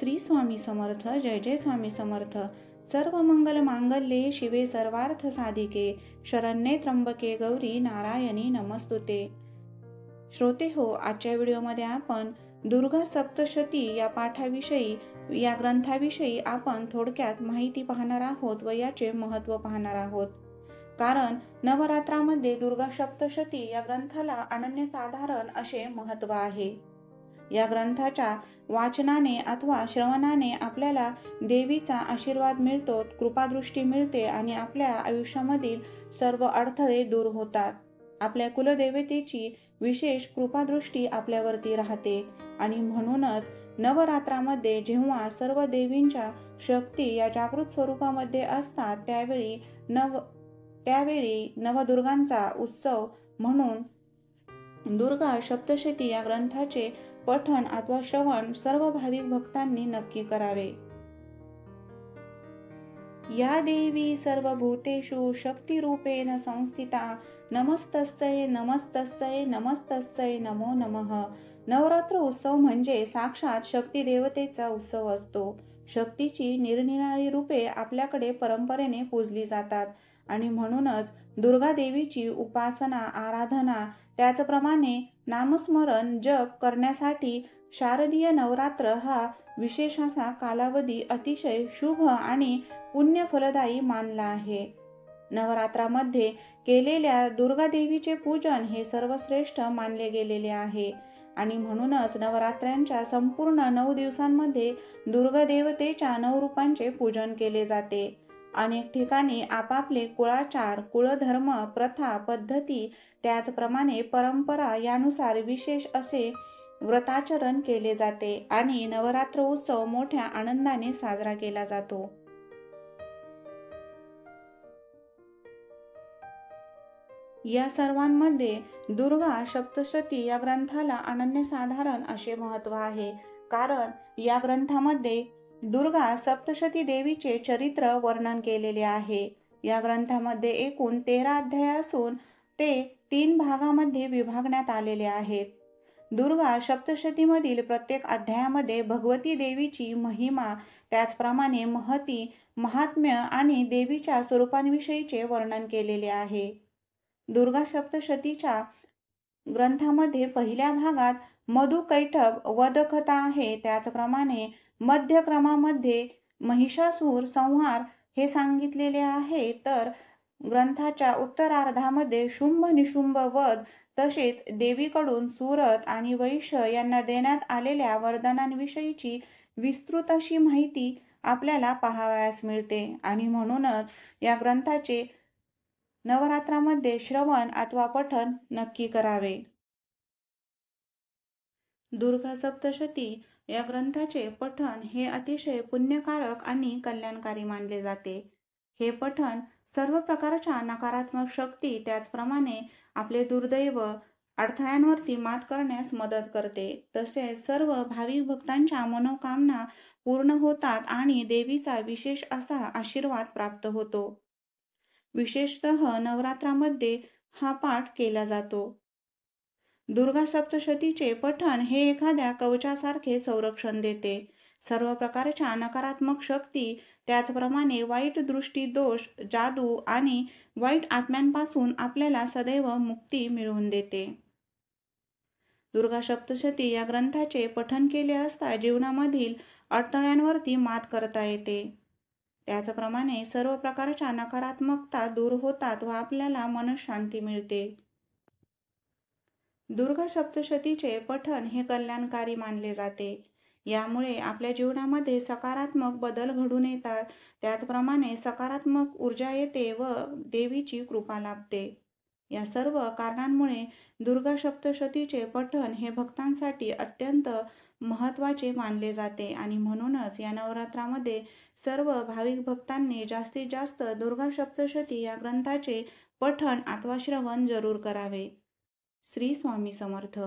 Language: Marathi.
श्री स्वामी समर्थ. जय जय स्वामी समर्थ. सर्व मंगल मांगल्ये शिवे सर्वार्थ साधिके शरण्ये त्र्यंबके गौरी नारायणी नमस्तुते. श्रोते हो, आजच्या व्हिडिओमध्ये आपण दुर्गा सप्तशती या पाठाविषयी, या ग्रंथाविषयी आपण थोडक्यात माहिती पाहणार आहोत व याचे महत्त्व पाहणार आहोत. कारण नवरात्रामध्ये दुर्गा सप्तशती या ग्रंथाला अनन्यसाधारण असे महत्त्व आहे. या ग्रंथाच्या वाचनाने अथवा श्रवणाने आपल्याला देवीचा आशीर्वाद मिळतो, कृपादृष्टी मिळते आणि आपल्या आयुष्यामधील सर्व अडथळे दूर होतात. आपल्या कुलदेवतेची विशेष कृपादृष्टी आपल्यावरती राहते आणि म्हणूनच नवरात्रामध्ये जेव्हा सर्व देवींच्या शक्ती या जागृत स्वरूपामध्ये असतात त्यावेळी नवदुर्गांचा उत्सव म्हणून दुर्गा सप्तशती या ग्रंथाचे पठण अथवा श्रवण सर्व भाविक भक्तांनी नक्की करावे. या देवी सर्वभूतेषु शक्तिरूपेण संस्थिता नमस्तस्यै नमस्तस्यै नमस्तस्यै नमो नमः. नवरात्र उत्सव म्हणजे साक्षात शक्ती देवतेचा उत्सव असतो. शक्तीची निरनिराळी रूपे आपल्याकडे परंपरेने पूजली जातात आणि म्हणूनच दुर्गा देवीची उपासना, आराधना, त्याचप्रमाणे नामस्मरण, जप करण्यासाठी शारदीय नवरात्र हा विशेष असा कालावधी अतिशय शुभ आणि पुण्यफलदायी मानला आहे. नवरात्रामध्ये केलेल्या दुर्गा देवीचे पूजन हे सर्वश्रेष्ठ मानले गेलेले आहे आणि म्हणूनच नवरात्रांच्या संपूर्ण 9 दिवसांमध्ये दुर्गा देवतेच्या 9 रूपांचे पूजन केले जाते. अनेक ठिकाणी आपापले कुळाचार, कुळधर्म, प्रथा, पद्धती, त्याचप्रमाणे परंपरा यानुसार विशेष असे व्रताचरण केले जाते आणि नवरात्र उत्सव मोठ्या आनंदाने साजरा केला जातो. या सर्वांमध्ये दुर्गा सप्तशती या ग्रंथाला अनन्यसाधारण असे महत्त्व आहे. कारण या ग्रंथामध्ये दुर्गा सप्तशती देवीचे चरित्र वर्णन केलेले आहे. या ग्रंथामध्ये एकूण 13 अध्याय असून ते 3 भागामध्ये विभागण्यात आलेले आहेत. दुर्गा सप्तशतीमधील प्रत्येक अध्यायामध्ये भगवती देवीची महिमा, त्याचप्रमाणे महती, महात्म्य आणि देवीच्या स्वरूपांविषयीचे वर्णन केलेले आहे. दुर्गा सप्तशतीच्या ग्रंथामध्ये पहिल्या भागात मधुकैटभ वधकथा आहे. त्याचप्रमाणे मध्य क्रमामध्ये महिषासूर संहार हे सांगितलेले आहे, तर ग्रंथाच्या उत्तरार्धामध्ये शुंभ निशुंभ वध, तसेच देवीकडून सुरत आणि वैश्य यांना देण्यात आलेल्या वरदानांविषयीची विस्तृत अशी माहिती आपल्याला पाहावयास मिळते आणि म्हणूनच या ग्रंथाचे नवरात्रामध्ये श्रवण अथवा पठण नक्की करावे. दुर्गा सप्तशती या ग्रंथाचे पठण हे अतिशय पुण्यकारक आणि कल्याणकारी मानले जाते. हे पठण सर्व प्रकारच्या नकारात्मक शक्ती, त्याचप्रमाणे आपले दुर्दैव, अडथळ्यांवरती मात करण्यास मदत करते. तसेच सर्व भाविक भक्तांच्या मनोकामना पूर्ण होतात आणि देवीचा विशेष असा आशीर्वाद प्राप्त होतो. विशेषतः नवरात्रामध्ये हा पाठ केला जातो. दुर्गा सप्तशतीचे पठण हे एखाद्या कवचासारखे संरक्षण देते. सर्व प्रकारच्या नकारात्मक शक्ती, त्याचप्रमाणे वाईट दृष्टी, दोष, जादू आणि वाईट आत्म्यांपासून आपल्याला सदैव मुक्ती मिळवून देते. दुर्गा सप्तशती या ग्रंथाचे पठण केले असता जीवनामधील अडथळ्यांवरती मात करता येते. त्याचप्रमाणे सर्व प्रकारच्या नकारात्मकता दूर होतात व आपल्याला मनशांती मिळते. दुर्गा सप्तशतीचे पठण हे कल्याणकारी मानले जाते. यामुळे आपल्या जीवनामध्ये सकारात्मक बदल घडून येतात, त्याचप्रमाणे सकारात्मक ऊर्जा येते व देवीची कृपा लाभते. या सर्व कारणांमुळे दुर्गा सप्तशतीचे पठण हे भक्तांसाठी अत्यंत महत्त्वाचे मानले जाते आणि म्हणूनच या नवरात्रामध्ये सर्व भाविक भक्तांनी जास्तीत जास्त दुर्गा सप्तशती या ग्रंथाचे पठण अथवा श्रवण जरूर करावे. श्री स्वामी समर्थ.